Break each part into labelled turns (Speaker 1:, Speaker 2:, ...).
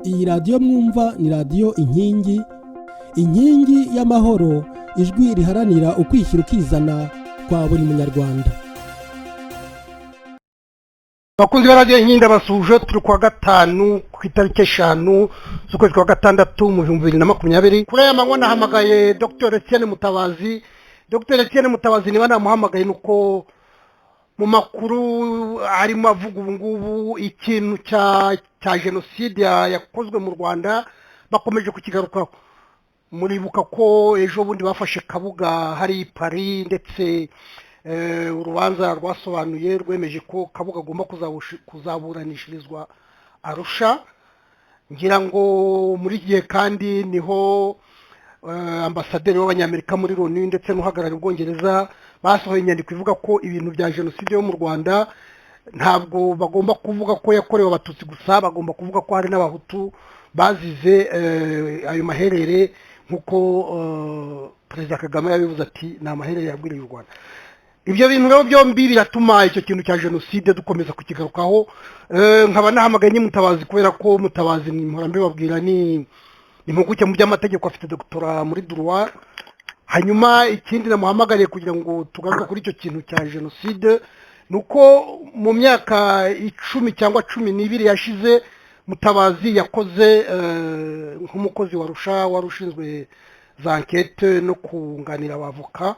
Speaker 1: Iyi radiyo mwumva ni radiyo inkingi y'amahoro, ijwi riharanira ukwishyira ukizana kwa buri munyarwanda.
Speaker 2: Bakunzi ba radiyo inkingi ndabasuje, turi kuwa gatanu ku itariki 5 z'ukwezi kwa gatandatu mu 2020. Kuri aya manywa nahamagaye Dr. Etienne Mutabazi. Dr. Etienne Mutabazi niba namuhamagaye nuko mu makuru arimo avuga ubu ngubu ikintu cya jenoside yakozwe mu Rwanda bakomeje kukigarukaho. Muribuka ko ejo bundi bafashe Kabuga hari Paris, ndetse urubanza rwasobanuye rwemeje ko Kabuga agomba kuzaburanishirizwa Arusha. Ngira ngo muri gihe kandi niho ambasaderi w'abanyamerika muri Loni ndetse n'uhagarariye Ubwongereza basohoye inyandiko ivuga ko ibintu bya jenoside yo mu Rwanda ntabwo bagomba kuvuga ko yakorewe abatutsi gusa, bagomba kuvuga ko hari n'abahutu bazize ayo maherere, nkuko Perezida Kagame yabivuze ati ni amaherere yabwiriye u Rwanda. Ibyo bintu rero byombi biratuma icyo kintu cya jenoside dukomeza kukigarukaho. Nkaba nahamagaye Mutabazi kubera ko Mutabazi ni murambe babwira ni impuguke mu by'amategeko, afite doctora muri droit. Hanyuma ikindi namuhamagariye kugira ngo tugaruke kuri icyo kintu cya jenoside nuko mu myaka 10 cyangwa 12 yashize Mutabazi yakoze nk'umukozi wa Arusha warushinzwe za enquête no kunganira abavoka,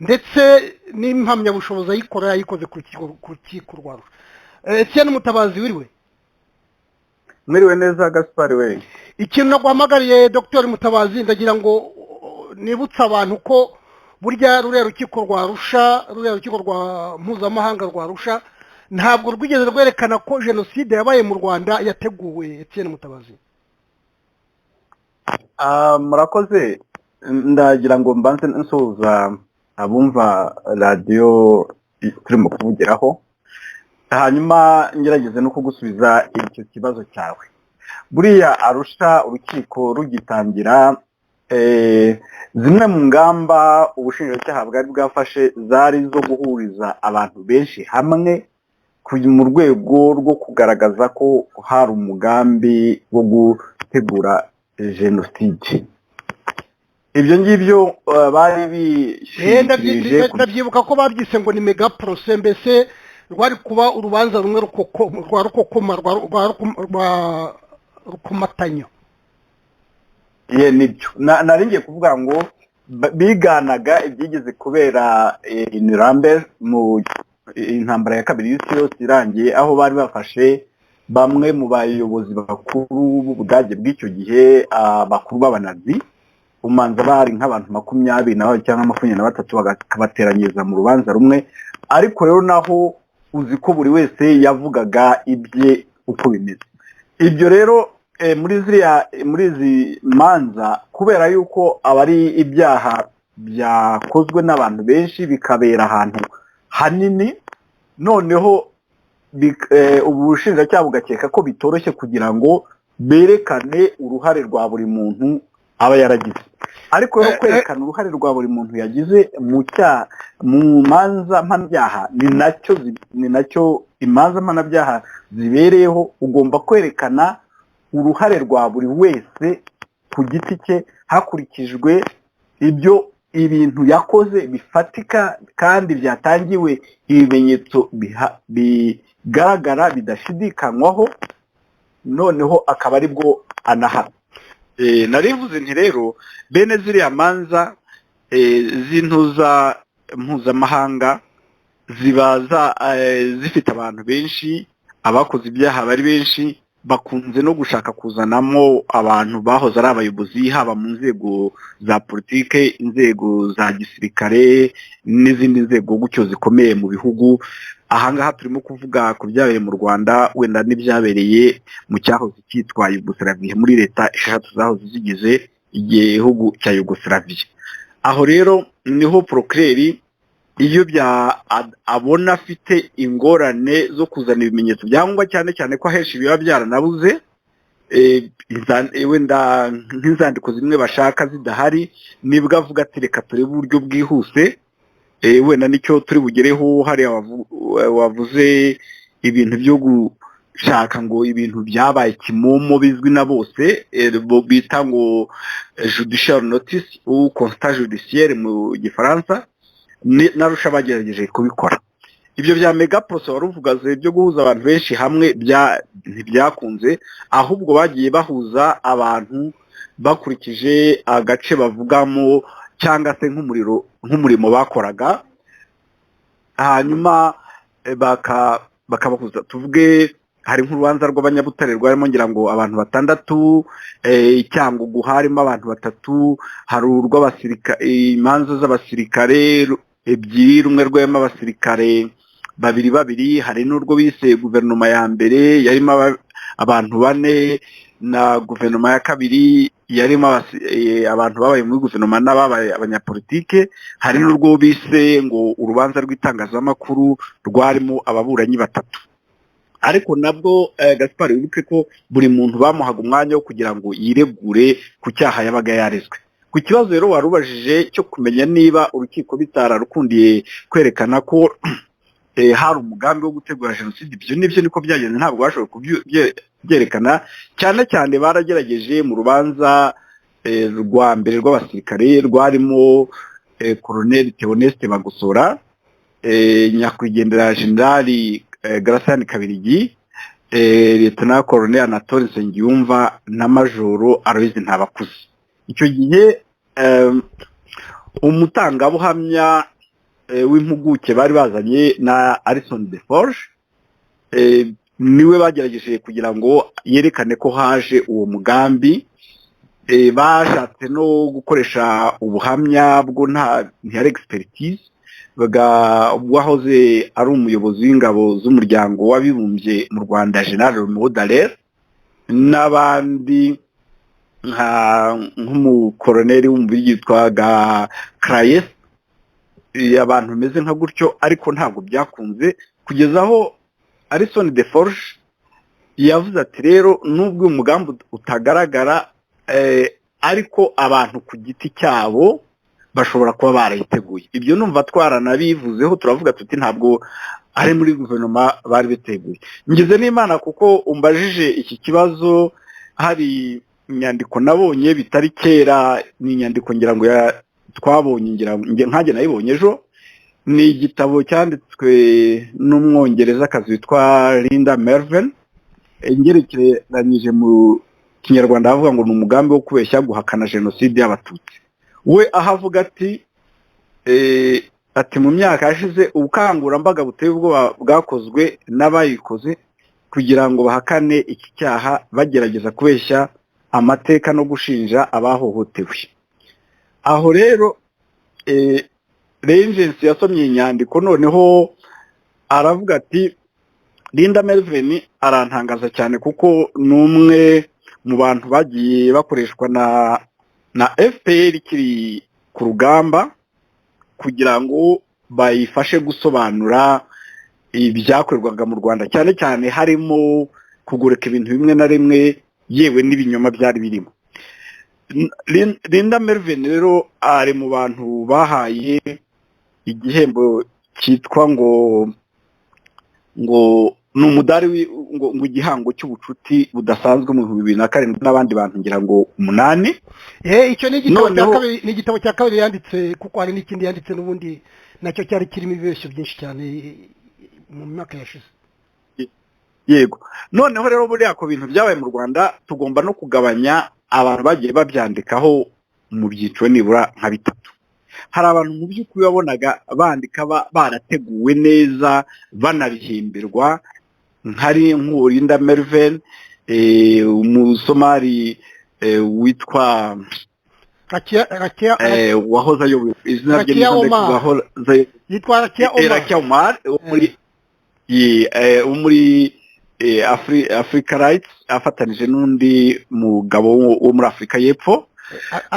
Speaker 2: ndetse n'impamyabushobozi yayikoze ku rukiko rwa Arusha. Etienne Mutabazi wiriwe?
Speaker 3: Mwiriwe neza Gaspard we.
Speaker 2: Ikintu naguhamagariye Dr. Mutabazi, ndagira ngo nibutsa abantu ko burya ruriya rukiko rwa Arusha, ruriya rukiko rwa mpuzamahanga rwa Arusha ntabwo rwigeze rwerekana ko jenoside yabaye mu Rwanda yateguwe. Etienne Mutabazi.
Speaker 3: Murakoze, ndagira ngo mbanze nsuhuza abumva radio turimo kuvugiraho, hanyuma ngerageze no kugusubiza icyo kibazo cyawe. Buriya Arusha urukiko rugitangira, zimwe mu ngamba ubushinjacyaha bwari bwafashe zari zo guhuriza abantu benshi hamwe mu rwego rwo kugaragaza ko hari umugambi wo gutegura jenoside. Ibyo ngibyo bari bishingikirije,
Speaker 2: ndabyibuka ko babyise ngo ni mega procès, mbese rwari kuba urubanza rumwe rwa rukokoma rwa rukomatanya.
Speaker 3: Nibyo nari ngiye kuvuga ngo biganaga ibyigeze kubera Nuremberg mu intambara ya kabiri y'isi yose irangiye, aho bari bafashe bamwe mu bayobozi bakuru b'Ubudage bw'icyo gihe, bakuru b'abanazi, umanza bari nk'abantu 20 cyangwa 23 bakabateranyiriza mu rubanza rumwe. Ariko rero naho uzi ko buri wese yavugaga ibye uko bimeze. Ibyo rero muri izi manza, kubera yuko abari ibyaha byakozwe n'abantu benshi bikabera ahantu hanini, noneho ubushinjacyaha bugakeka ko bitoroshye kugira ngo berekane uruhare rwa buri muntu aba yaragize. Ariko rero kwerekana uruhare rwa buri muntu yagize mu manza mpanabyaha ni nacyo imanza mpanabyaha zibereyeho. Ugomba kwerekana uruhare rwa buri wese ku giti cye hakurikijwe ibintu yakoze bifatika kandi byatangiwe ibimenyetso bigaragara bidashidikanywaho, noneho akaba ari bwo anahana. Narivuze nti rero bene ziriya manza z'intuza mpuzamahanga zibaza zifite abantu benshi, abakoze ibyaha bari benshi, bakunze no gushaka kuzanamo abantu bahoze ari abayobozi, haba mu nzego za politike, inzego za gisirikare n'izindi nzego gutyo zikomeye mu bihugu. Ahangaha turimo kuvuga ku byabereye mu Rwanda, wenda n'ibyabereye mu cyahoze cyitwa Yugoslavia, muri leta 6 zahoze zigize igihugu cya Yugoslavia. Aho rero niho procureur iyo abona afite ingorane zo kuzana ibimenyetso byangwa cyane cyane ko aheshi biba byaranabuze, wenda nk'inzandiko zimwe bashaka zidahari, nibwo avuga ati reka turebe uburyo bwihuse, wenda nicyo turi bugereho. Hari wavuze ibintu byo gushaka ngo ibintu byabaye kimomo bizwi na bose bita ngo judicial notice ou constat judiciaire mu gifaransa narusha bagerageje kubikora. Ibyo bya mega procès waruvugaze byo guhuza abantu benshi hamwe ntibyakunze, ahubwo bagiye bahuza abantu bakurikije agace bavugamo cyangwa se nk'umurimo bakoraga, hanyuma bakabahuza. Tuvuge hari nk'urubanza rw'Abanyabutare rwarimo ngira ngo abantu 6, Icyangugu harimo abantu 3, hari urw'abasirikare, imanza z'abasirikare 2, rumwe rwema abasirikare 2, hari n'urwo bise guverinoma ya mbere yarimo abantu 4, na guverinoma ya kabiri yarimo abantu babaye muri guverinoma n'ababaye abanyapolitike, hari n'urwo bise ngo urubanza rw'itangazamakuru rwarimo ababuranyi 3. Ariko nabwo Gaspard wibuke ko buri muntu bamuhaga umwanya wo kugira ngo yiregure ku cyaha yabaga yarezwe. Ku kibazo rero warubajije cyo kumenya niba urukiko bitararukundiye kwerekana ko hari umugambi wo gutegura jenoside, ibyo nibyo niko byagenze, ntabwo bashoboye kubyerekana. Cyane cyane baragerageje mu rubanza rwa mbere rw'abasirikare rwarimo Colonel Theoneste Bagosora, nyakwigendera Generali Gracian Kabirigi, Lieutenant Colonel Anatole Nsengiyumva na Majoro Aloys Ntabakuze. Icyo gihe umutangabuhamya w'impuguke bari bazanye na Alison Deforge niwe bagerageje kugira ngo yerekane ko haje uwo mugambi. Bashatse no gukoresha ubuhamya bwo ntiyari expertise wahoze ari umuyobozi w'ingabo z'umuryango w'abibumbye mu Rwanda General Romeo Dallaire, n'abandi nk'umukoroneri w'umubiri yitwaga Crayes, abantu bameze nka gutyo. Ariko ntabwo byakunze kugeza aho Alison Deforge yavuze ati rero nubwo umugambi utagaragara ariko abantu ku giti cyabo bashobora kuba barayiteguye. Ibyo numva twaranabivuzeho, turavuga tuti ntabwo ari muri guverinoma bari biteguye. Ngize n'Imana kuko umbajije iki kibazo, hari inyandiko nabonye bitari kera, ni inyandiko ngira ngo twabonye, ngira nkanjye nayibonye ejo. Ni igitabo cyanditswe n'umwongerezakazi witwa Linda Mervyn, ngerekeranyije mu Kinyarwanda avuga ngo ni umugambi wo kubeshya guhakana jenoside y'Abatutsi. We ahavuga ati mu myaka yashize ubukangurambaga buteye ubwoba bwakozwe n'abayikoze kugira ngo bahakane iki cyaha, bagerageza kubeshya amateka no gushinja abahohotewe. Aho rero Regency yasomye inyandiko, noneho aravuga ati Linda Mervyn arantangaza cyane kuko numwe mu bantu bagiye bakoreshwa na FPR kiri ku rugamba kugira ngo bayifashe gusobanura ibyakorwaga mu Rwanda, cyane cyane harimo kugureka ibintu bimwe na rimwe, yewe n'ibinyoma byari birimo. Linda Mervyn rero ari mu bantu bahaye igihembo cyitwa ngo n'umudari ngo igihango cy'ubucuti budasanzwe mu 2007 n'abandi bantu ngira ngo 8.
Speaker 2: Icyo ni igitabo cya kabiri yanditse, kuko hari n'ikindi yanditse n'ubundi nacyo cyari kirimo ibibeshyo byinshi cyane mu myaka yashize.
Speaker 3: Yego, noneho rero buriya ko bintu byabaye mu Rwanda tugomba no kugabanya abantu bagiye babyandikaho mu byiciro nibura nka 3. Hari abantu mu by'ukuri babonaga bandika barateguwe neza banabihimbirwa, nkari nk'Linda Mervyn, umusomali witwa wahoze ayoboye izina rye
Speaker 2: yitwa
Speaker 3: Rakia Omar muri Africa Rights, afatanije n'undi mugabo wo muri Afrika y'Epfo.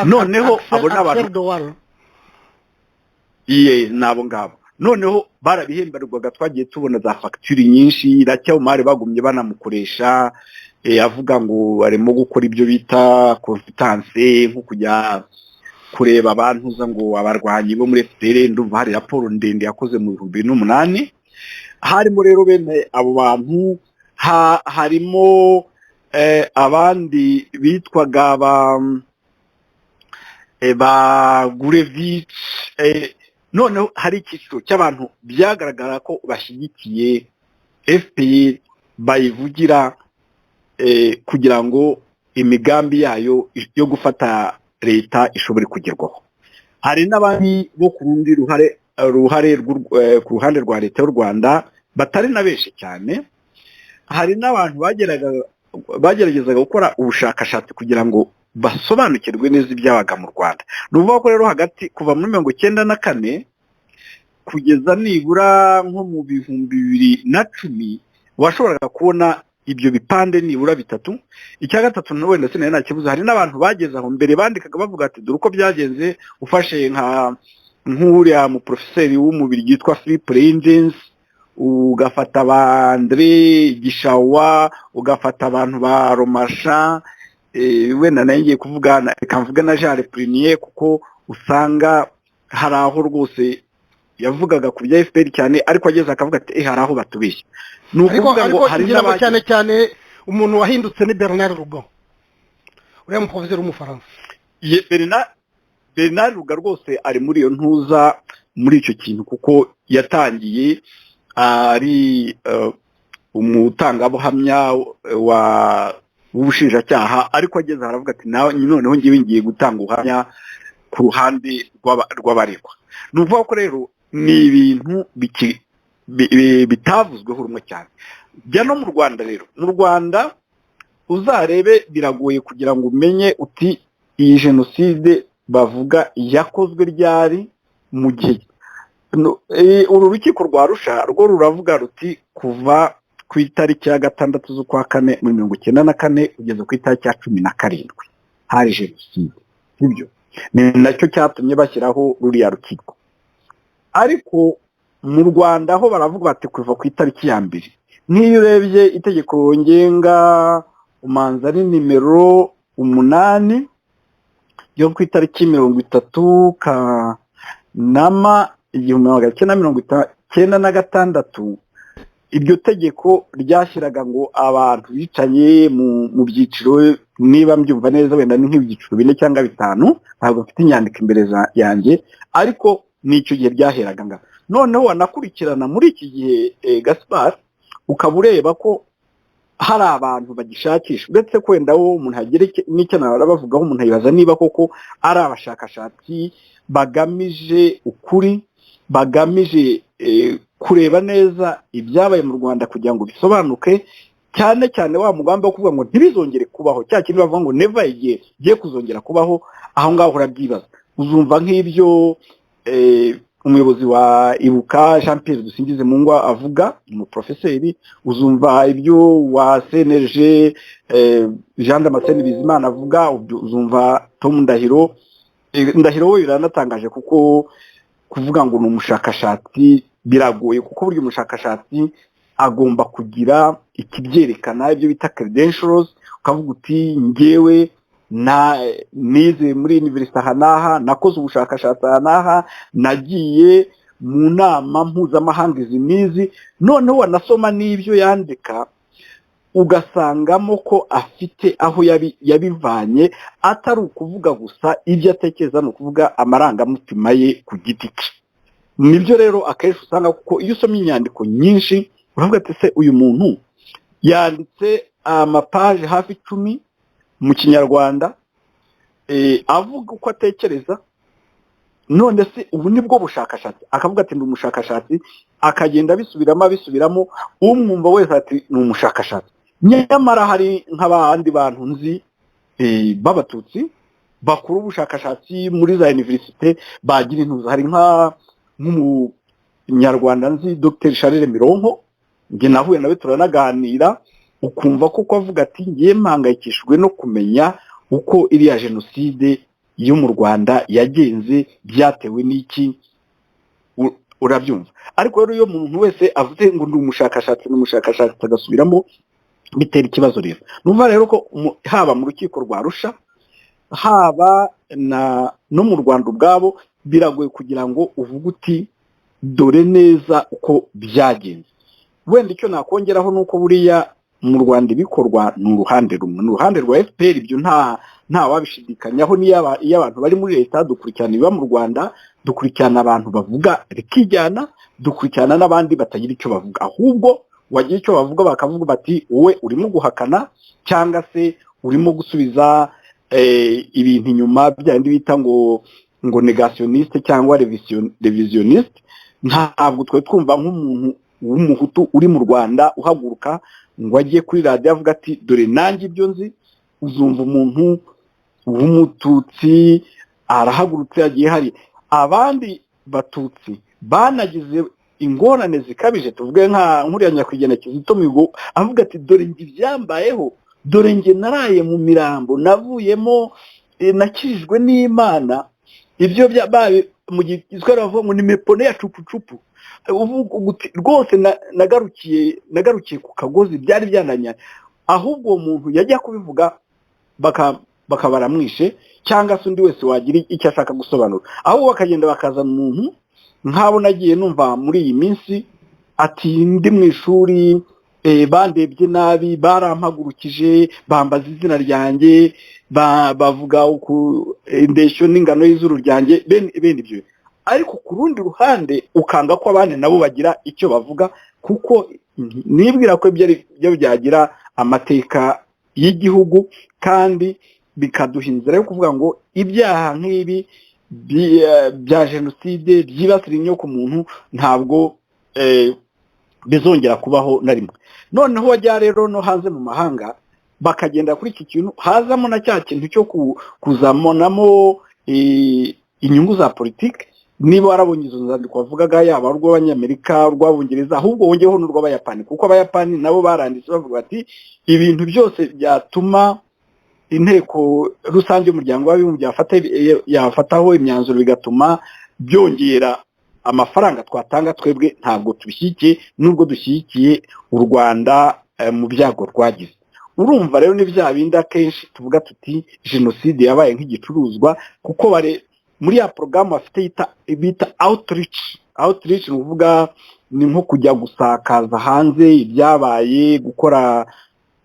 Speaker 3: Noneho abo n'abantu nabo ngabo, noneho barabihemberwaga, twagiye tubona za facture nyinshi. Rakia Omar bagumye banamukoresha avuga ngo arimo gukora ibyo bita consultance, nko kujya kureba abantu za ngo abarwanyi bo muri FPR. Ndumva hari raporo ndende yakoze mu 2008. Harimo rero bene abo bantu harimo abandi bitwaga ba Gurevich, noneho hari icyiciro cy'abantu byagaragara ko bashyigikiye FPR bayivugira kugira ngo imigambi yayo yo gufata leta ishobore kugerwaho. Hari n'abandi bo ku rundi ku ruhande rwa leta y'u Rwanda batari na benshi cyane. Hari n'abantu bageragezaga gukora ubushakashatsi kugira ngo basobanukirwe neza ibyabaga mu Rwanda. Nuvuga ko rero hagati kuva muri 1994 kugeza nibura nko mu 2010 washoboraga kubona ibyo bipande nibura bitatu. Icya gatatu wenda sinari nakibuza, hari n'abantu bageze aho mbere bandikaga bavuga ati dore uko byagenze, ufashe nk'uriya mu professeur w'umubiri yitwa Philip Reynders, ugafata ba André Gishawa, ugafata abantu ba Romasha, wenda nangiye kuvuga kamvuga na Jean Reprinier, kuko usanga hari aho rwose yavugaga ku bya FPR cyane, ariko ageze akavuga ati hari aho batubeshya. Nukuvuga ngo hari
Speaker 2: cyane cyane umuntu wahindutse ni Bernard Rugo, uriya mu professeur w'umufaransa.
Speaker 3: Bernard Rugo rwose ari muri iyo ntuza, muri icyo kintu, kuko yatangiye ari umutangabuhamya w'ubushinjacyaha, ariko ageze haravuga ati noneho ngiye gutanga ubuhamya ku ruhande rw'abaregwa. Nuvuga ko rero ni ibintu bitavuzweho rumwe cyane. Bya no mu Rwanda rero, mu Rwanda uzarebe biragoye kugira ngo umenye uti iyi jenoside bavuga yakozwe ryari mu gihe. Uru rukiko rwa Arusha rwo ruravuga ruti kuva ku itariki ya 6 z'ukwa 4 muri 1994 kugeza ku itariki ya 17 hari jenoside. Ibyo ni nacyo cyatumye bashyiraho ruriya rukiko. Ariko mu Rwanda ho baravuga bati kuva ku itariki ya 2. Niyo urebye itegeko ngenga umanza ari nimero 8 yo ku itariki 30 Kanama 1996, iryo tegeko ryashyiraga ngo abantu bicanye mu byiciro, niba mbyumva neza wenda ni nk'ibyiciro 4 cyangwa 5, ntabwo mfite inyandiko imbere yanjye, ariko nicyo gihe ryaheraga nga. Noneho wanakurikirana muri iki gihe Gaspard, ukaba ureba ko hari abantu bagishakisha, uretse kwenda wo umuntu hagire n'icyo narabavugaho, umuntu yibaza niba koko ari abashakashatsi bagamije ukuri, bagamije kureba neza ibyabaye mu Rwanda kugira ngo bisobanuke, cyane cyane wa mugambi wo kuvuga ngo ntibizongere kubaho, cya kintu bavuga ngo never again giye kuzongera kubaho. Aho ngaho urabyibaza, uzumva nk'ibyo umuyobozi wa Ibuka Jean Pierre Dusingizmungu avuga, mu professeur, uzumva ibyo wa CNRG Jean Damascene Bizimana avuga, uzumva Tom Ndahiro we biranatangaje, kuko kuvuga ngo ni umushakashatsi biragoye, kuko buryo umushakashatsi agomba kugira ikibyerekana, ibyo bita credentials. Ukavuga uti ngewe nize muri university hanaha, nakoze ubushakashatsi hanaha, nagiye mu nama mpuzamahanga izi nizi, noneho wanasoma n'ibyo yandika ugasangamo ko afite aho yabivanye, atari ukuvuga gusa ibyo atekereza, no kuvuga amarangamutima ye ku giti cye. Nibyo rero akenshi usanga, kuko iyo usomye inyandiko nyinshi uravuga ati se uyu muntu yanditse amapaje hafi 10 mu Kinyarwanda avuga uko atekereza, none se ubu nibwo bushakashatsi? Akavuga ati ndi umushakashatsi, akagenda bisubiramo, umwumva wese ati ni umushakashatsi. Nyamara hari nk'abandi bantu nzi b'abatutsi bakuru ubushakashatsi muri za universite bagira intuza. Hari nk'umunyarwanda nzi Dr Charles Mironko, nge nahuye nawe turanaganira, ukumva ko avuga ati ngiye mpangayikishijwe no kumenya uko iriya jenoside yo mu Rwanda yagenze, byatewe n'iki, urabyumva. Ariko rero iyo umuntu wese avuze ngo ndi umushakashatsi agasubiramo, bitera ikibazo rero. Numva rero ko haba mu rukiko rwa Arusha, haba no mu Rwanda ubwabo, biragoye kugira ngo uvuge uti dore neza uko byagenze. Wenda icyo nakongeraho nuko buriya mu Rwanda ibikorwa ni uruhande rumwe, ni uruhande rwa FPR. Ibyo nta wabishidikanyaho. Iyo abantu bari muri leta dukurikirana ibiba mu Rwanda, dukurikirana abantu bavuga rikijyana, dukurikirana n'abandi batagira icyo bavuga, ahubwo wagira icyo bavuga bakavuga bati wowe urimo guhakana cyangwa se urimo gusubiza ibintu inyuma, byandi bita ngo negationiste cyangwa revisioniste. Ntabwo twe twumva nk'umuntu w'umuhutu uri mu Rwanda uhaguruka ngo ajye kuri radio avuga ati dore nanjye ibyo nzi. Uzumva umuntu w'umututsi arahagurutse yagiye hari abandi batutsi banagize ingorane zikabije, tuvuge nka nkuriya nyakwigendera Kizito Mihigo avuga ati dore ngi byambayeho, dore nge naraye mu mirambo, navuyemo nakijijwe n'Imana. Ibyo byabaye mu gizwe ravuga ngo ni mepone ya cupucupu. Rwose nagarukiye ku kagozi, byari byananya. Ahubwo uwo muntu yajya kubivuga bakabaramwishe cyangwa se undi wese wagira icyo ashaka gusobanura, ahubwo bakagenda bakazana umuntu nk'abo nagiye numva muri iyi minsi ati ndi mu ishuri bandebye nabi, barampagurukije, bambaza izina ryanjye, bavuga indeshyo n'ingano y'izuru ryanjye, bene ibyo. Ariko ku rundi ruhande ukanga ko abandi nabo bagira icyo bavuga, kuko nibwira ko ibyo byagira amateka y'igihugu kandi bikaduha inzira yo kuvuga ngo ibyaha nk'ibi bya jenoside byibasira inyoko muntu ntabwo bizongera kubaho na rimwe. Noneho wajya rero no hanze mu mahanga bakagenda kuri iki kintu, hazamo na cya kintu cyo kuzamonamo inyungu za politiki. Niba warabonye izo nzandiko bavugaga, yaba urw'Abanyamerika, urw'Abongereza, ahubwo wongeyeho n'urw'Abayapani, kuko Abayapani nabo baranditse bavuga bati ibintu byose byatuma inteko rusange y'umuryango w'abibumbye yafataho imyanzuro bigatuma byongera amafaranga twatanga, twebwe ntabwo tubishyigikiye, nubwo dushyigikiye u Rwanda mu byago rwagize. Urumva rero ni bya bindi akenshi tuvuga tuti jenoside yabaye nk'igicuruzwa, kuko muri ya porogaramu bafite bita outreach ni ukuvuga ni nko kujya gusakaza hanze ibyabaye, gukora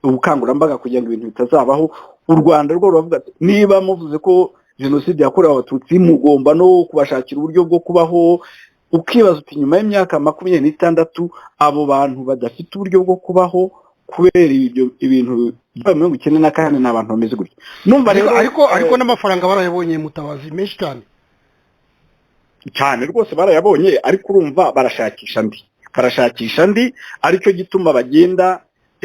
Speaker 3: ubukangurambaga kugira ngo ibintu bitazabaho. U Rwanda rwo ruravuga ati niba muvuze ko jenoside yakorewe abatutsi mugomba no kubashakira uburyo bwo kubaho. Ukibaza uti nyuma y'imyaka 26 abo bantu badafite uburyo bwo kubaho kubera ibintu bya 1994 n'abantu bameze gutyo. Numva rero
Speaker 2: ariko n'amafaranga barayabonye Mutabazi menshi
Speaker 3: cyane rwose barayabonye, ariko urumva barashakisha ndi aricyo gituma bagenda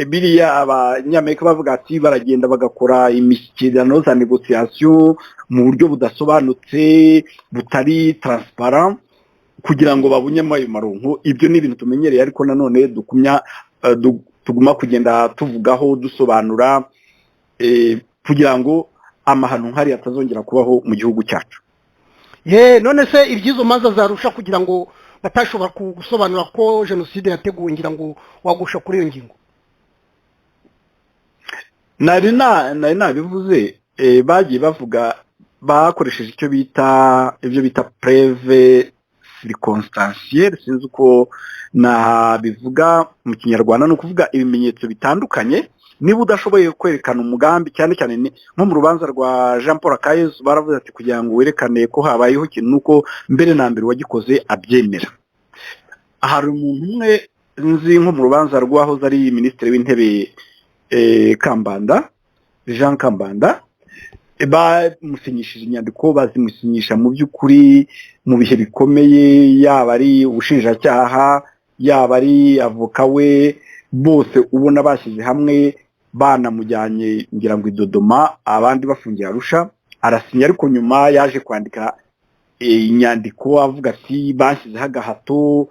Speaker 3: biriya Abanyamerika bavuga ati baragenda bagakora imishyikirano za negociation mu buryo budasobanutse, butari transparent, kugira ngo babunyemo ayo maronko. Ibyo ni ibintu tumenyereye, ariko nanone tuguma kugenda tuvugaho dusobanura kugira ngo amahano nk'ari atazongera kubaho mu gihugu cyacu.
Speaker 2: None se ibyizo manza zarusha kugira ngo batashobora gusobanura ko jenoside yateguwe, ngira ngo wagusha kuri iyo ngingo.
Speaker 3: Nari nabivuze, bagiye bavuga bakoresheje ibyo bita preuve circonstancielle, sinzi uko nabivuga mu Kinyarwanda, no kuvuga ibimenyetso bitandukanye. Niba udashoboye kwerekana umugambi, cyane cyane nko mu rubanza rwa Jean Paul Akayezu baravuze ati kugira ngo werekane ko habayeho ikintu nuko mbere na mbere wagikoze abyemera. Hari umuntu umwe nzi nko mu rubanza rwaho ari minisitiri w'intebe Kambanda, Jean Kambanda, bamusinyishije inyandiko, bazimusinyisha mu by'ukuri mu bihe bikomeye, yaba ari ubushinjacyaha, yaba ari avoka we, bose ubona bashyize hamwe, banamujyanye ngira ngo Idodoma, abandi bafungiye Arusha. Arasinya, ariko nyuma yaje kwandika inyandiko avuga ati bashyizeho agahato,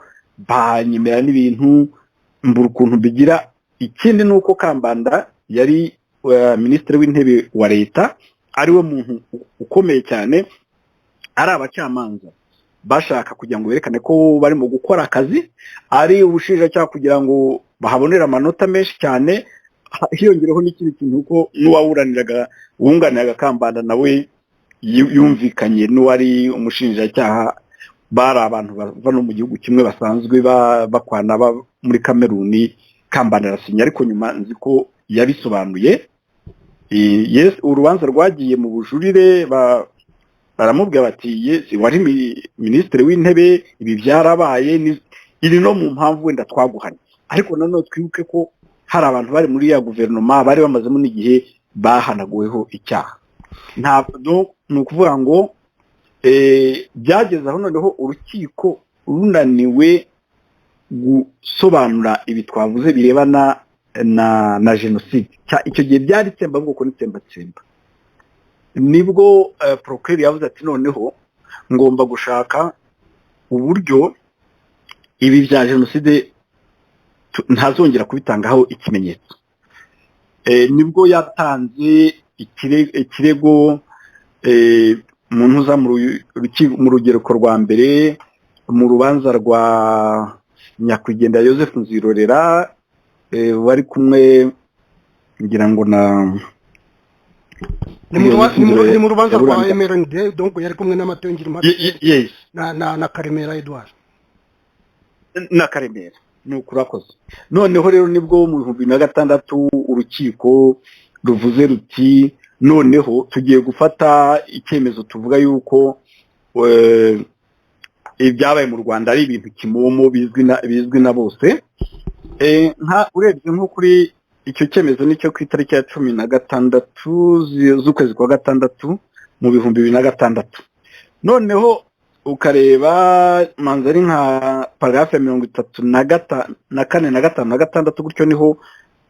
Speaker 3: banyemera n'ibintu mbura ukuntu bigira. Ikindi nuko Kambanda yari minisitiri w'intebe wa leta, ariwe muntu ukomeye cyane, ari abacamanza bashaka kugira ngo berekane ko barimo gukora akazi, ari ubushinjacyaha kugira ngo bahabonera amanota menshi cyane. Hiyongereho n'ikindi kintu ko wunganiraga Kambanda nawe yumvikanye n'uwari umushinjacyaha, bari abantu bava no mu gihugu kimwe basanzwe bakwana muri Kameruni, Kambanda arasinya ariko nyuma nzi ko yabisobanuye. Yes, urubanza rwagiye mu bujurire baramubwira bati yes wari minisitiri w'intebe ibi byarabaye iri no mu mpamvu wenda twaguhanye, ariko nanone twibuke ko hari abantu bari muri ya guverinoma bari bamazemo n'igihe bahanaguweho icyaha. Ntabwo ni ukuvuga ngo byageze aho noneho urukiko runaniwe gusobanura ibi twavuze birebana na jenoside. Icyo gihe byari itsembabwoko n'itsembatsemba, nibwo procureur yavuze ati noneho ngomba gushaka uburyo ibi bya jenoside ntazongera kubitangaho ikimenyetso. Nibwo yatanze ikirego mu ntuza mu rugereko rwa mbere mu rubanza rwa nyakwigendera Joseph Nzirorera wari kumwe ngira ngo
Speaker 2: ni mu rubanza rwa MRND, donc yari kumwe n'amatongera
Speaker 3: yes
Speaker 2: na Karemera Edouard
Speaker 3: na Karemera. Ni ukurakoze. Noneho rero nibwo mu 2006 urukiko ruvuze ruti noneho tugiye gufata icyemezo tuvuga yuko ibyabaye mu Rwanda ari ibintu kimomo bizwi na bose. Urebye nko kuri icyo cyemezo nicyo ku itariki ya 16 z'ukwezi kwa gatandatu mu 2006. Noneho ukareba manzari nka paragrafe 34 na 5 na 6 gutyo niho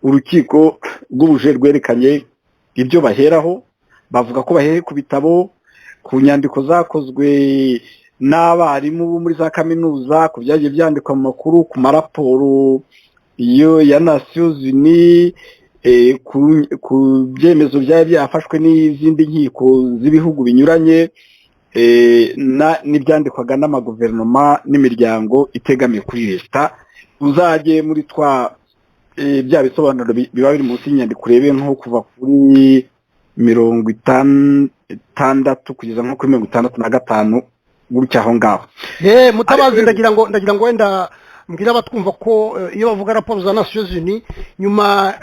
Speaker 3: urukiko rw'ubuje rwerekanye ibyo baheraho. Bavuga ko bahere ku bitabo, ku nyandiko zakozwe n'abarimu muri za kaminuza, ku byagiye byandikwa mu makuru, ku maraporo iyo ya Nations Unies, ku byemezo byari byafashwe n'izindi nkiko z'ibihugu binyuranye, n'ibyandikwaga n'amaguverinoma n'imiryango itegamiye kuri leta. Uzajye muri bya bisobanuro biba biri munsi y'inyandiko urebe nko kuva kuri 56 kugeza nko kuri 65 gutya aho ngaho.
Speaker 2: Mutabazi ndagira ngo wenda mbwira abatwumva ko iyo bavuga raporo za Nations Unies nyuma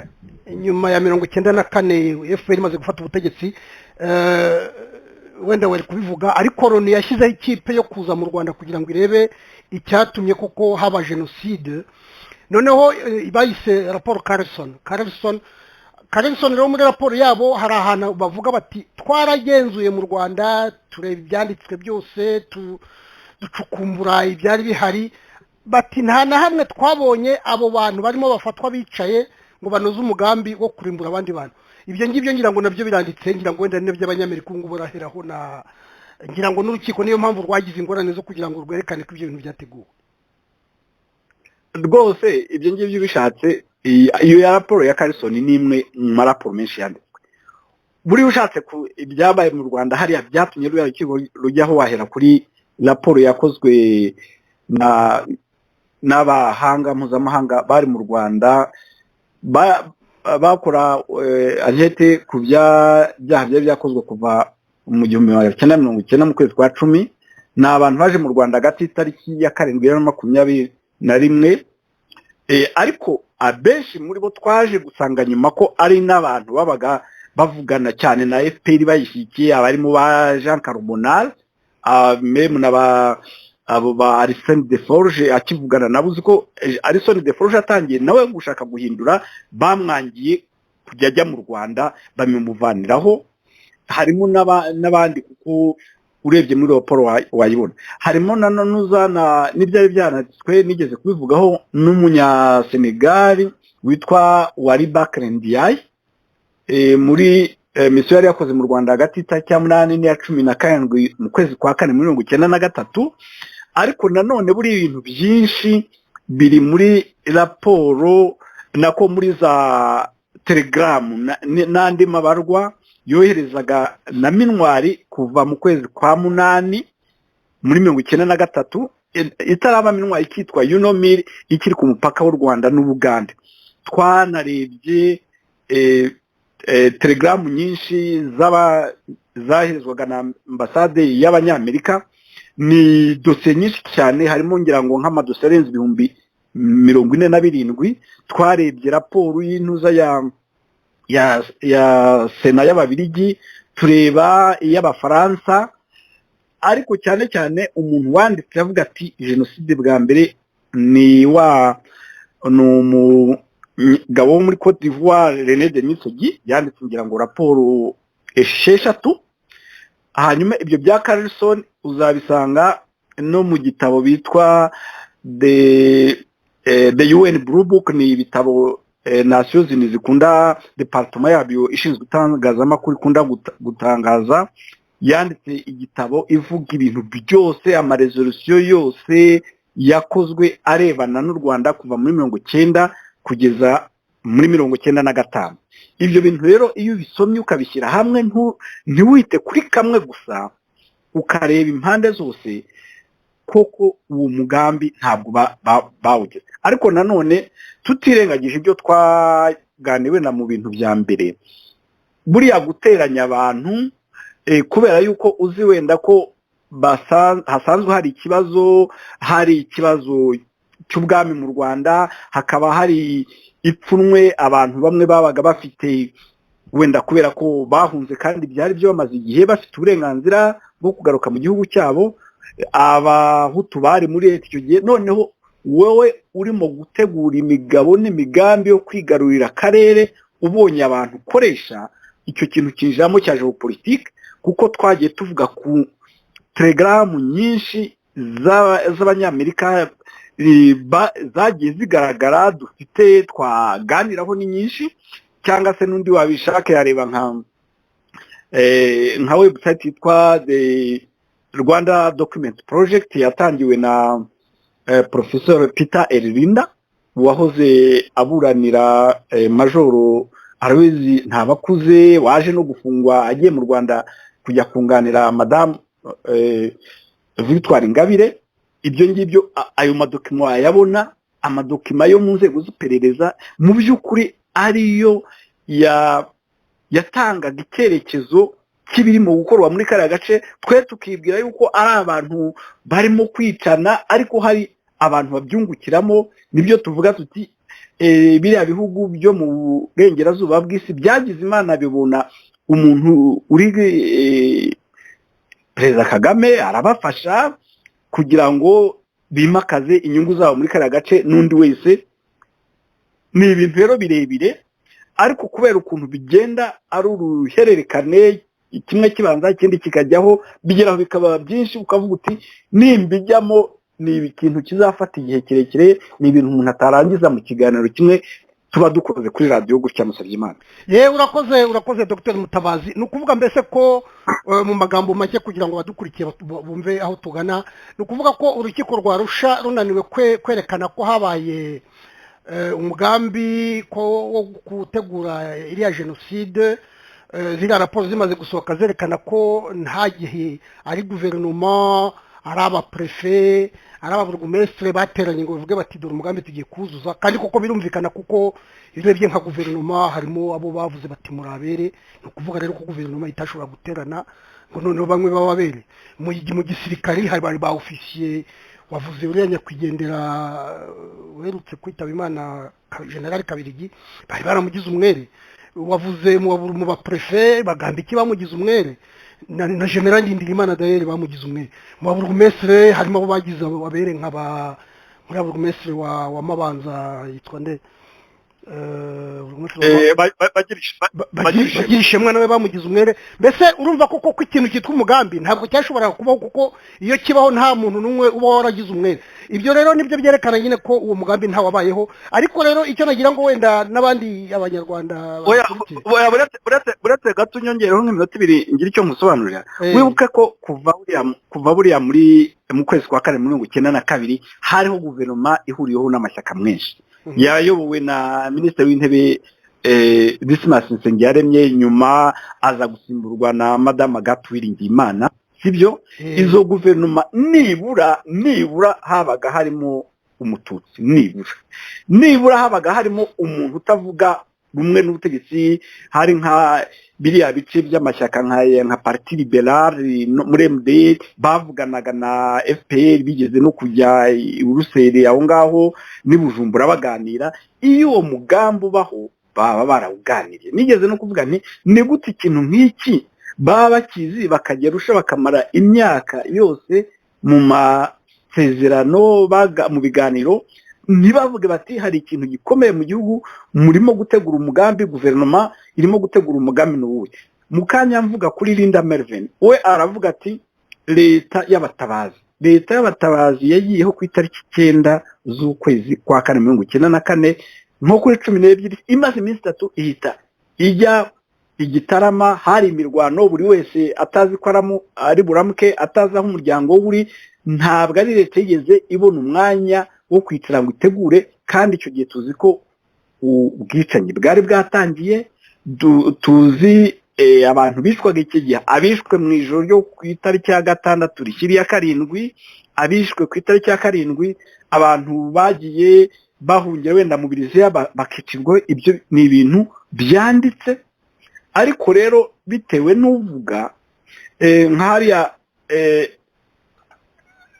Speaker 2: ya 94 FPR imaze gufata ubutegetsi, wenda wari kubivuga, ariko Loni yashyizeho ikipe yo kuza mu Rwanda kugira ngo irebe icyatumye koko haba jenoside. Noneho bayise raporo Carlson rero muri raporo yabo hari ahantu bavuga bati twaragenzuye mu Rwanda tureba ibyanditswe byose ducukumbura ibyari bihari, bati nta na hamwe twabonye abo bantu barimo bafatwa bicaye ngo banoze umugambi wo kurimbura abandi bantu. Ibyo ngibyo ngira ngo nabyo biranditse, ngira ngo wenda n'ibyo abanyamerika ngo baraheraho ngira ngo n'urukiko niyo mpamvu rwagize ingorane zo kugira ngo rwerekane ko ibyo bintu byateguwe.
Speaker 3: Rwose ibyo ngibyo bishatse iyo ya raporo ya Carlson ni imwe mu maraporo menshi yanditswe. Buri ushatse ku ibyabaye mu Rwanda hariya byatumye rujyaho wahera kuri raporo yakozwe n'abahanga mpuzamahanga bari mu Rwanda bakora ankete ku byaha byari byakozwe kuva mu 1990 mu kwezi kwa 10. Ni abantu baje mu Rwanda hagati itariki ya 7 na 21, ariko abenshi muri bo twaje gusanga nyuma ko ari n'abantu babaga bavugana cyane na FPR bayishyikiye, abarimo ba Jean Carbonal, meme abo ba Arsène Deforge akivugana nabo. Uzi ko Arsène Deforge atangiye nawe gushaka guhindura, bamwangiye kujya ajya mu Rwanda bamuvaniraho. Harimo n'abandi kuko urebye muri raporo wayibona harimo nanuzana n'ibyari byananditswe nigeze kubivugaho n'umunya Senegal witwa Waliba Krendiaye muri mission yari yakoze mu Rwanda hagati itariki ya 8 n'iya 17 mu kwezi kwa 4 muri 1993. Ariko nanone buri ibintu byinshi biri muri raporo nako muri za Telegram n'andi mabarwa yoherezaga na Minwari kuva mu kwezi kwa 8 muri 1993, itaraba Minwari ikitwa Yunomir ikiri ku mupaka w'u Rwanda n'Ubugande. Twanarebye telegram nyinshi zaherezwaga na ambasade y'Abanyamerika. Ni dosiye nyinshi cyane, harimo ngira ngo nk'amadosiye arenze 47 twarebye raporo y'intuza ya sena y'Ababiligi, tureba iy'Abafaransa, ariko cyane cyane umuntu wanditse avuga ati jenoside bwa mbere ni umugabo wo muri Cote d'Ivoire René Denisogi, yanditse ngira ngo raporo 6. hanyuma ibyo bya Carlson uzabisanga no mu gitabo bitwa the UN Blue Book, ni ibitabo Nations Unies zikunda departement yabyo ishinzwe itangazamakuru ikunda gutangaza. Yanditse igitabo ivuga ibintu byose, amaresolution yose yakozwe arebana n'u Rwanda kuva muri 1990 kugeza muri 1995. Ibyo bintu rero iyo bisomye ukabishyira hamwe ntiwite kuri kamwe gusa, ukareba impande zose, koko uwo mugambi ntabwo bawugeze. Ariko nanone tutirengagije ibyo twaganiwe na mu bintu bya mbere, buriya guteranya abantu kubera yuko uzi wenda ko hasanzwe hari ikibazo cy'ubwami mu Rwanda, hakaba hari ipfunwe abantu bamwe babaga bafite wenda kubera ko bahunze kandi byari byo bamaze igihe bafite uburenganzira bwo kugaruka mu gihugu cyabo. Abahutu bari muri leta icyo gihe, noneho wowe urimo gutegura imigabo n'imigambi yo kwigarurira akarere, ubonye abantu ukoresha icyo kintu kinjiramo cya geopolitique, kuko twagiye tuvuga ku telegramu nyinshi z'abanyamerika zagiye zigaragara, dufite twaganiraho ni nyinshi, cyangwa se n'undi wabishaka yareba nka website yitwa Rwanda Document Project yatangiwe na Professor Peter Eririnda wahoze aburanira Majoro Aloys Ntabakuze, waje no gufungwa agiye mu Rwanda kujya kunganira Madame Victoire Ingabire. Ibyo ngibyo ayo madokima yabona, amadokima yo mu nzego z'iperereza mu by'ukuri ariyo yatangaga icyerekezo kibirimo gukorwa muri kariya gace. Twe tukibwira yuko ari abantu barimo kwicana, ariko hari abantu babyungukiramo. Nibyo tuvuga tuti biriya bihugu byo mu burengerazuba bw'isi byagize Imana bibona umuntu uri Perezida Kagame arabafasha kugira ngo bimakaze inyungu zabo muri kariya gace n'undi wese. Ni ibintu rero birebire, ariko kubera ukuntu bigenda ari uruhererekane, kimwe kibanza ikindi kikajyaho, bigeraho bikaba byinshi, ukavuga uti nimbijyamo ni ikintu kizafata igihe kirekire, ni ibintu umuntu atarangiza mu kiganiro kimwe tuba dukoze kuri radio gutya. Musabyimana
Speaker 2: urakoze Dr. Mutabazi. Ni ukuvuga mbese ko mu magambo make kugira ngo badukurikiye bumve aho tugana, ni ukuvuga ko urukiko rwa Arusha runaniwe kwerekana ko habaye umugambi wo gutegura iriya jenoside. Ziriya raporo zimaze gusohoka zerekana ko nta gihe ari guverinoma, ari abaprefe, ari ababurugumestre bateranye ngo bivuge bati dore umugambi tugiye kuzuza. Kandi koko birumvikana, kuko irebye nka guverinoma harimo abo bavuze bati murabere. Ni ukuvuga rero ko guverinoma itashobora guterana ngo noneho bamwe bababere. Mu gisirikari hari bari ba officier, wavuze uriya nyakwigendera werutse kwitaba Imana General Kabirigi, bari baramugize umwere. Wavuze mu baprefe bagamba iki bamugize umwere, na General Ndindirimana Daire bamugize umwere. Mu burugumestre harimo abo bagize abere muri burugumestre wa Mabanza yitwa nde bagirishemwe nawe bamugize umwere. Mbese urumva koko ko ikintu cyitwa umugambi ntabwo cyashobora kubaho, kuko iyo kibaho nta muntu n'umwe uba waragize umwere. Ibyo rero nibyo byerekana nyine ko uwo mugambi nta wabayeho. Ariko rero icyo nagira ngo wenda n'abandi abanyarwanda
Speaker 3: buretse gato nyongereho nk'iminota 2 ngira icyo musobanurira. Wibuke ko kuva buriya mu kwezi kwa kane muri 1992 hariho guverinoma ihuriyeho n'amashyaka menshi, yayobowe na Minisitiri w'Intebe Dismas Nsengiyaremye, nyuma aza gusimburwa na Madame Agathe Uwiringiyimana. Sibyo izo guverinoma nibura habaga harimo umututsi, nibura habaga harimo umuntu utavuga rumwe n'ubutegetsi, hari nka biriya bice by'amashyaka nka Parti Liberal muri MD bavuganaga na FPR, bigeze no kujya i Buruseli aho ngaho ni Bujumbura baganira. Iyo uwo mugambi ubaho baba barawuganiriye. Nigeze no kuvuga nti ni gute ikintu nk'iki baba bakizi bakagera rusha bakamara imyaka yose mu masezerano mu biganiro, ntibavuge bati hari ikintu gikomeye mu gihugu murimo gutegura umugambi, guverinoma irimo gutegura umugambi n'uwuhe. Mukanya mvuga kuri Linda Melvin, we aravuga ati leta y'abatabazi yagiyeho ku itariki 9 z'ukwezi kwa 1994, nko kuri 12 imaze iminsi 3 ihita ijya Igitarama. Hari imirwano, buri wese atazi ko ari buramuke, atazi aho umuryango w'uri. Ntabwo ari leta yigeze ibona umwanya wo kwicara ngo itegure, kandi icyo gihe tuzi ko ubwicanyi bwari bwatangiye. Tuzi abantu bishwaga iki gihe, abishwe mu ijoro ryo ku itariki ya 6 rishyiri ya 7, abishwe ku itariki ya 7, abantu bagiye bahungira wenda mu Biriziya bakicirwa. Ibyo ni ibintu byanditse. Ariko rero bitewe n'uvuga nk'ariya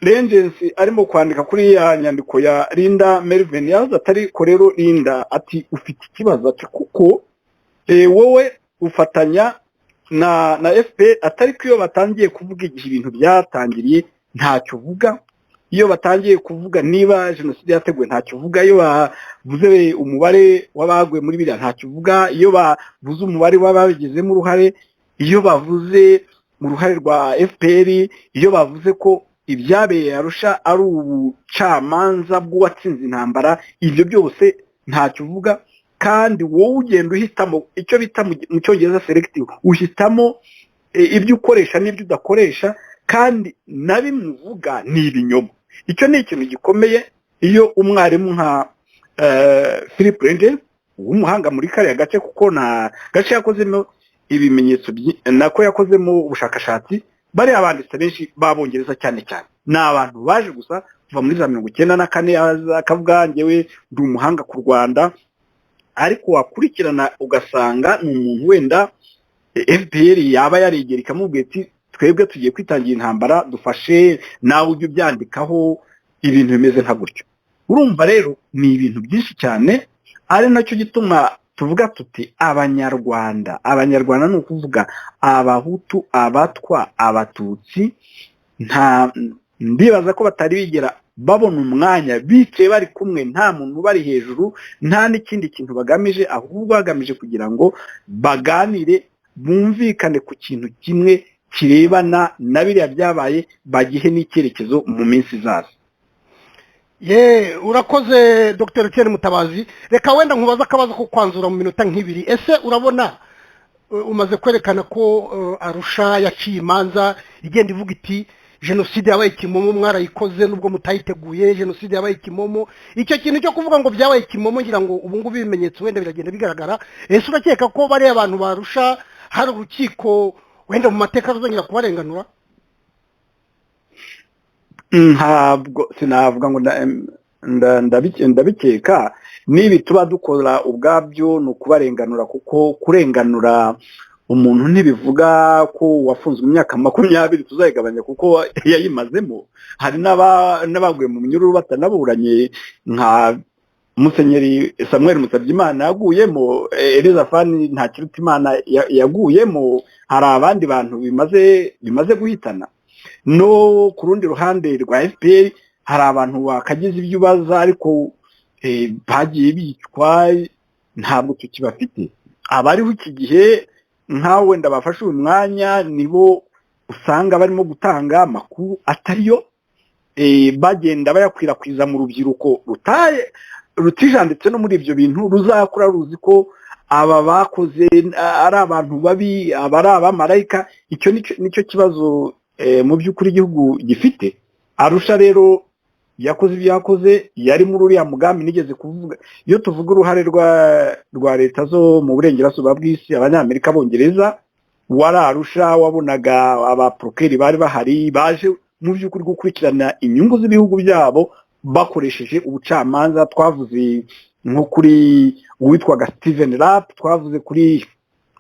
Speaker 3: Lengency arimo kwandika kuri ya nyandiko ya Linda Melvin, yaza atari ko rero Linda ati ufite ikibazo ati kuko wowe ufatanya na FPR, atari ko iyo batangiye kuvuga igihe ibintu byatangiriye ntacyo uvuga, iyo batangiye kuvuga niba jenoside yateguwe ntacyo uvuga, iyo bavuze umubare w'abaguye muri biriya ntacyo uvuga, iyo bavuze umubare w'ababigizemo uruhare, iyo bavuze mu ruhare rwa FPR, iyo bavuze ko ibyabeye Arusha ari ubucamanza bw'uwatsinze intambara, ibyo byose ntacyo uvuga. Kandi wowe ugenda uhitamo icyo bita mu Cyongereza selective, uhitamo ibyo ukoresha n'ibyo udakoresha, kandi na bimwe uvuga ni ibinyoma. Icyo ni ikintu gikomeye. Iyo umwarimu nka Philip Renge w'umuhanga muri kariya gace, kuko na gace yakozemo ibimenyetso nako yakozemo ubushakashatsi, bari abanditsi benshi babongereza cyane cyane ni abantu baje gusa kuva muri za 1994 akavuga ngewe ndi umuhanga ku Rwanda. Ariko wakurikirana ugasanga ni umuntu wenda FPR yaba yaregera ikamubwira ati twebwe tugiye kwitangira intambara, dufashe nawe ujye byandikaho ibintu bimeze nka gutyo. Urumva rero ni ibintu byinshi cyane, ari nacyo gituma tuvuga tuti abanyarwanda ni ukuvuga abahutu, abatwa, abatutsi. Ndibaza ko batari bigera babona umwanya bicaye bari kumwe, nta muntu bari hejuru, nta n'ikindi kintu bagamije, ahubwo bagamije kugira ngo baganire, bumvikane ku kintu kimwe kirebana na biriya byabaye, bagihe n'icyerekezo mu minsi izaza.
Speaker 2: Urakoze Dr. Etienne Mutabazi. Reka wenda nkubaza akabazo ko kwanzura mu minota nk'ibiri. Ese urabona umaze kwerekana ko Arusha yaciye imanza igenda ivuga iti jenoside yabaye Kimomo mwarayikoze nubwo mutayiteguye, jenoside yabaye Kimomo. Icyo kintu cyo kuvuga ngo byabaye Kimomo ngira ngo ubu ngubu ibimenyetso wenda biragenda bigaragara. Ese urakeka ko bari abantu barusha hari urukiko wenda mu mateka ruzongera kubarenganura?
Speaker 3: Ntabwo sinavuga ngo ndabikeka. Nibi tuba dukora ubwabyo no kubarenganura, kuko kurenganura umuntu ntibivuga ko wafunzwe imyaka 20 tuzayigabanya kuko yayimazemo. Hari n'abaguye mu minyururu batanaburanye nka Musenyeri Samuel Musabyimana yaguyemo, Elizafani Ntakirutimana yaguyemo, hari abandi bantu bimaze guhitana. No ku rundi ruhande rwa FPR hari abantu bakagize ibyo baza ariko bagiye bicwa, ntabwo tukibafite. Abariho iki gihe nkawe wenda bafashe uyu mwanya nibo usanga barimo gutanga amakuru atariyo, bagenda bayakwirakwiza mu rubyiruko rutijanditse no muri ibyo bintu, ruzakura ruzi ko aba bakoze ari abantu babi, abari abamarayika. Icyo nicyo kibazo mu by'ukuri igihugu gifite. Arusha rero yakoze ibyo yakoze, yari muri uriya mugambi nigeze kuvuga. Iyo tuvuga uruhare rwa leta zo mu burengerazuba bw'isi, abanyamerika, Bongereza, wari Arusha wabonaga abaprokeri bari bahari, baje mu by'ukuri gukurikirana inyungu z'ibihugu byabo bakoresheje ubucamanza. Twavuze nko kuri uwitwaga Steven Rapp, twavuze kuri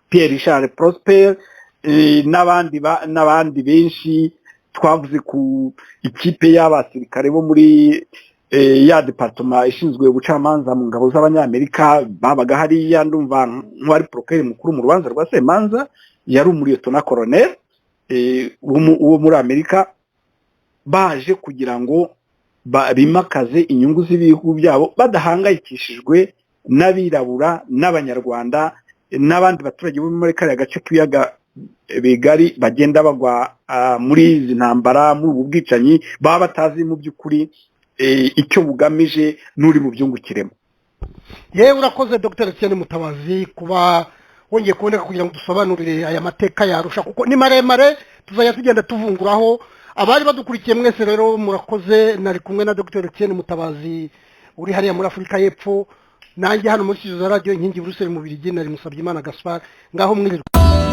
Speaker 3: Pierre Richard Prosper, n'abandi benshi, twavuze ku ikipe y'abasirikare bo muri ya departement ishinzwe ubucamanza mu ngabo z'abanyamerika babaga hariya, ndumva nk'uwari procureur mukuru mu rubanza rwa Semanza yari umuriyetona colonel uwo muri Amerika, baje kugira ngo bimakaze inyungu z'ibihugu byabo badahangayikishijwe n'abirabura n'abanyarwanda n'abandi baturage bo muri kariya gace k'ibiyaga bigari bagenda bagwa muri izi ntambara, muri ubu bwicanyi baba batazi mu by'ukuri icyo bugamije n'uri mu byungukiremo.
Speaker 2: yewe urakoze Dr. Etienne Mutabazi kuba wongeye kuboneka kugira ngo dusobanurire aya mateka yarusha, kuko ni maremare tuzajya tugenda tuvunguraho. Abari badukurikiye mwese rero murakoze, nari kumwe na Dr. Etienne Mutabazi uri hariya muri Afurika y'Epfo, nanjye hano muri studio za radio Inkingi Bruxelles mu Bubiligi nari Musabyimana Gaspard, ngaho mwirirwa.